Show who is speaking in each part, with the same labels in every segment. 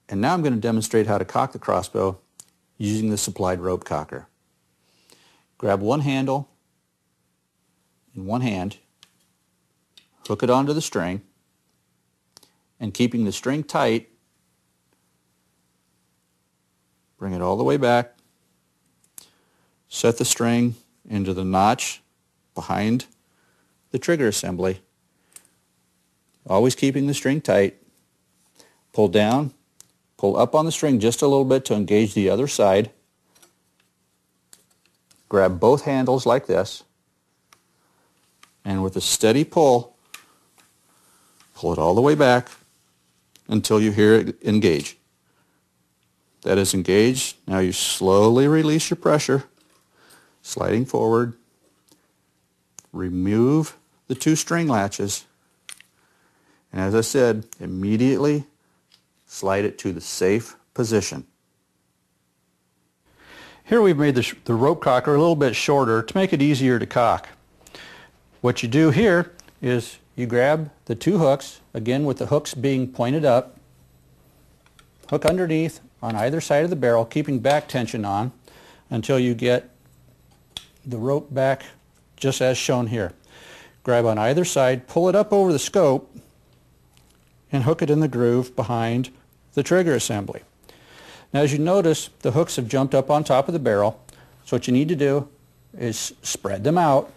Speaker 1: And now I'm going to demonstrate how to cock the crossbow using the supplied rope cocker. Grab one handle in one hand, hook it onto the string, and keeping the string tight, bring it all the way back, set the string into the notch behind the trigger assembly, always keeping the string tight, pull down, pull up on the string just a little bit to engage the other side, grab both handles like this, and with a steady pull, pull it all the way back until you hear it engage. That is engaged. Now you slowly release your pressure, sliding forward, remove the two string latches, and as I said, immediately slide it to the safe position. Here we've made the rope cocker a little bit shorter to make it easier to cock. What you do here is you grab the two hooks, again with the hooks being pointed up, hook underneath on either side of the barrel, keeping back tension on until you get the rope back just as shown here. Grab on either side, pull it up over the scope, and hook it in the groove behind the trigger assembly. Now as you notice, the hooks have jumped up on top of the barrel, so what you need to do is spread them out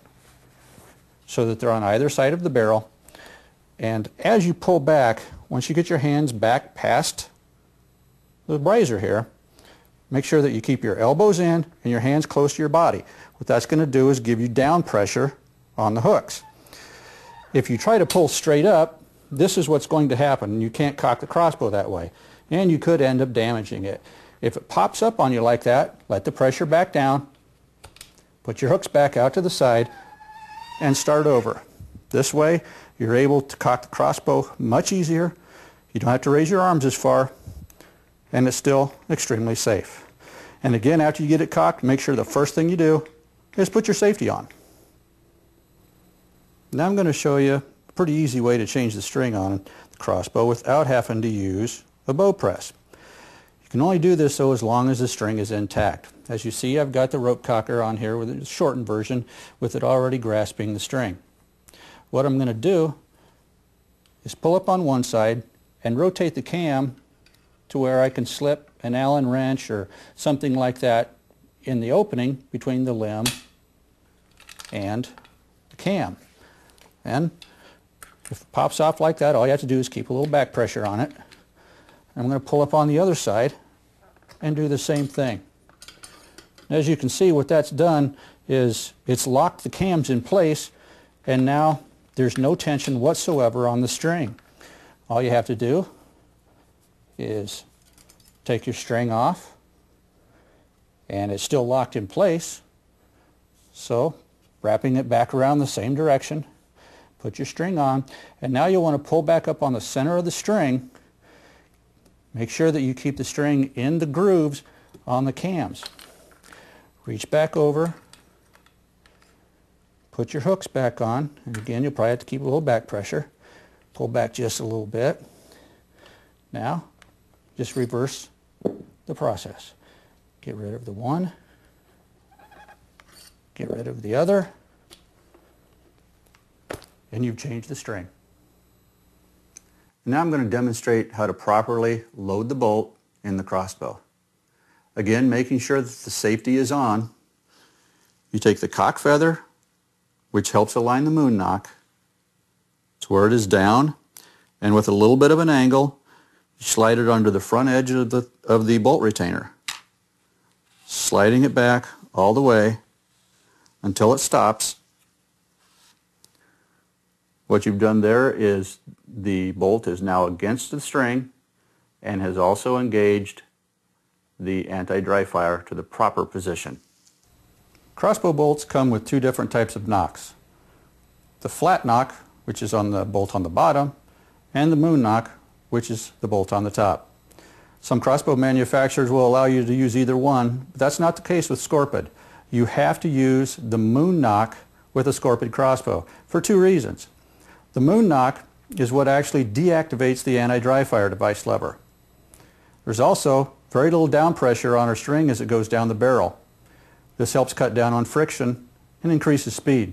Speaker 1: so that they're on either side of the barrel, and as you pull back, once you get your hands back past the riser here, make sure that you keep your elbows in and your hands close to your body. What that's going to do is give you down pressure on the hooks. If you try to pull straight up, this is what's going to happen. You can't cock the crossbow that way, and you could end up damaging it. If it pops up on you like that, let the pressure back down, put your hooks back out to the side, and start over. This way you're able to cock the crossbow much easier. You don't have to raise your arms as far, and it's still extremely safe. And again, after you get it cocked, make sure the first thing you do is put your safety on. Now I'm going to show you a pretty easy way to change the string on the crossbow without having to use a bow press. You can only do this though as long as the string is intact. As you see, I've got the rope cocker on here with a shortened version with it already grasping the string. What I'm going to do is pull up on one side and rotate the cam to where I can slip an Allen wrench or something like that in the opening between the limb and the cam. And if it pops off like that, all you have to do is keep a little back pressure on it. I'm going to pull up on the other side and do the same thing. As you can see, what that's done is it's locked the cams in place, and now there's no tension whatsoever on the string. All you have to do is take your string off, and it's still locked in place. So wrapping it back around the same direction, put your string on, and now you'll want to pull back up on the center of the string. Make sure that you keep the string in the grooves on the cams. Reach back over, put your hooks back on, and again you'll probably have to keep a little back pressure. Pull back just a little bit. Now just reverse the process. Get rid of the one, get rid of the other, and you've changed the string. Now I'm going to demonstrate how to properly load the bolt in the crossbow. Again, making sure that the safety is on. You take the cock feather, which helps align the moon knock to where it is down, and with a little bit of an angle, you slide it under the front edge of the bolt retainer, sliding it back all the way until it stops. What you've done there is the bolt is now against the string and has also engaged the anti-dry fire to the proper position. Crossbow bolts come with two different types of nocks. The flat knock, which is on the bolt on the bottom, and the moon knock, which is the bolt on the top. Some crossbow manufacturers will allow you to use either one, but that's not the case with Scorpyd. You have to use the moon knock with a Scorpyd crossbow for two reasons. The moon knock is what actually deactivates the anti-dry fire device lever. There's also very little down pressure on our string as it goes down the barrel. This helps cut down on friction and increases speed.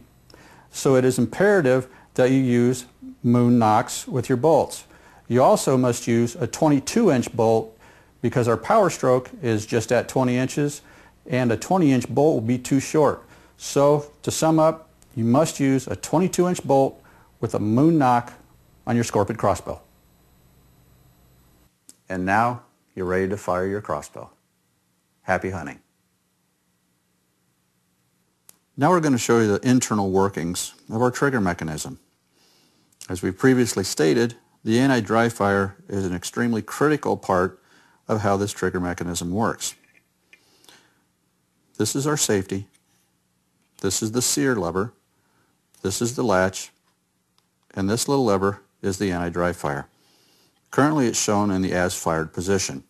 Speaker 1: So it is imperative that you use moon knocks with your bolts. You also must use a 22-inch bolt because our power stroke is just at 20 inches and a 20-inch bolt will be too short. So to sum up, you must use a 22-inch bolt with a moon knock on your Scorpyd crossbow. And now you're ready to fire your crossbow. Happy hunting. Now we're going to show you the internal workings of our trigger mechanism. As we previously stated, the anti-dry fire is an extremely critical part of how this trigger mechanism works. This is our safety. This is the sear lever. This is the latch. And this little lever is the anti-dry fire. Currently it's shown in the as fired position.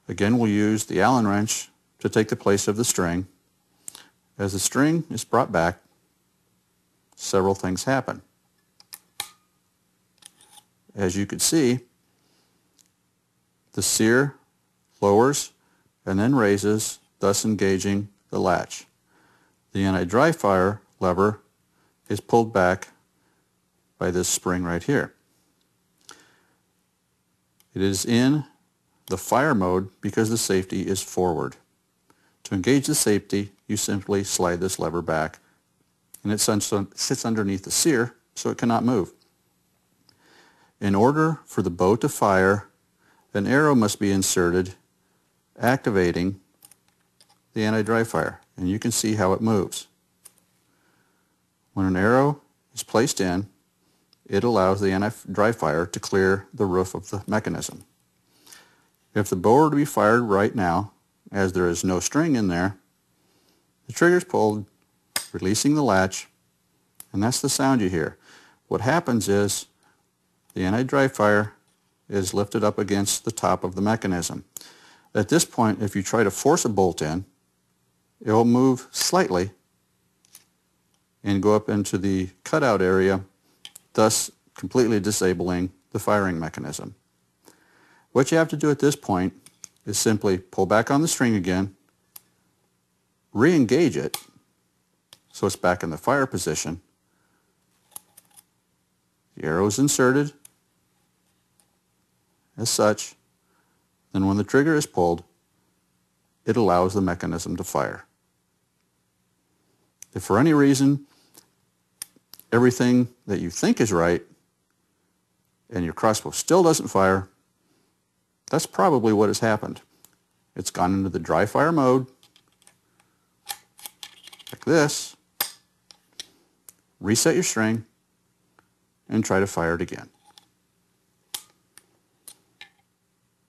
Speaker 1: Again, we'll use the Allen wrench to take the place of the string. As the string is brought back, several things happen. As you can see, the sear lowers and then raises, thus engaging the latch. The anti-dry fire lever is pulled back by this spring right here. It is in the fire mode because the safety is forward. To engage the safety, you simply slide this lever back and it sits underneath the sear so it cannot move. In order for the bow to fire, an arrow must be inserted activating the anti-dry fire, and you can see how it moves. When an arrow is placed in, it allows the anti-dry fire to clear the roof of the mechanism. If the bow were to be fired right now, as there is no string in there, the trigger is pulled, releasing the latch, and that's the sound you hear. What happens is the anti-dry fire is lifted up against the top of the mechanism. At this point, if you try to force a bolt in, it will move slightly and go up into the cutout area, thus completely disabling the firing mechanism. What you have to do at this point is simply pull back on the string again, re-engage it so it's back in the fire position. The arrow is inserted as such. Then when the trigger is pulled, it allows the mechanism to fire. If for any reason everything that you think is right and your crossbow still doesn't fire, that's probably what has happened. It's gone into the dry fire mode, like this, reset your string, and try to fire it again.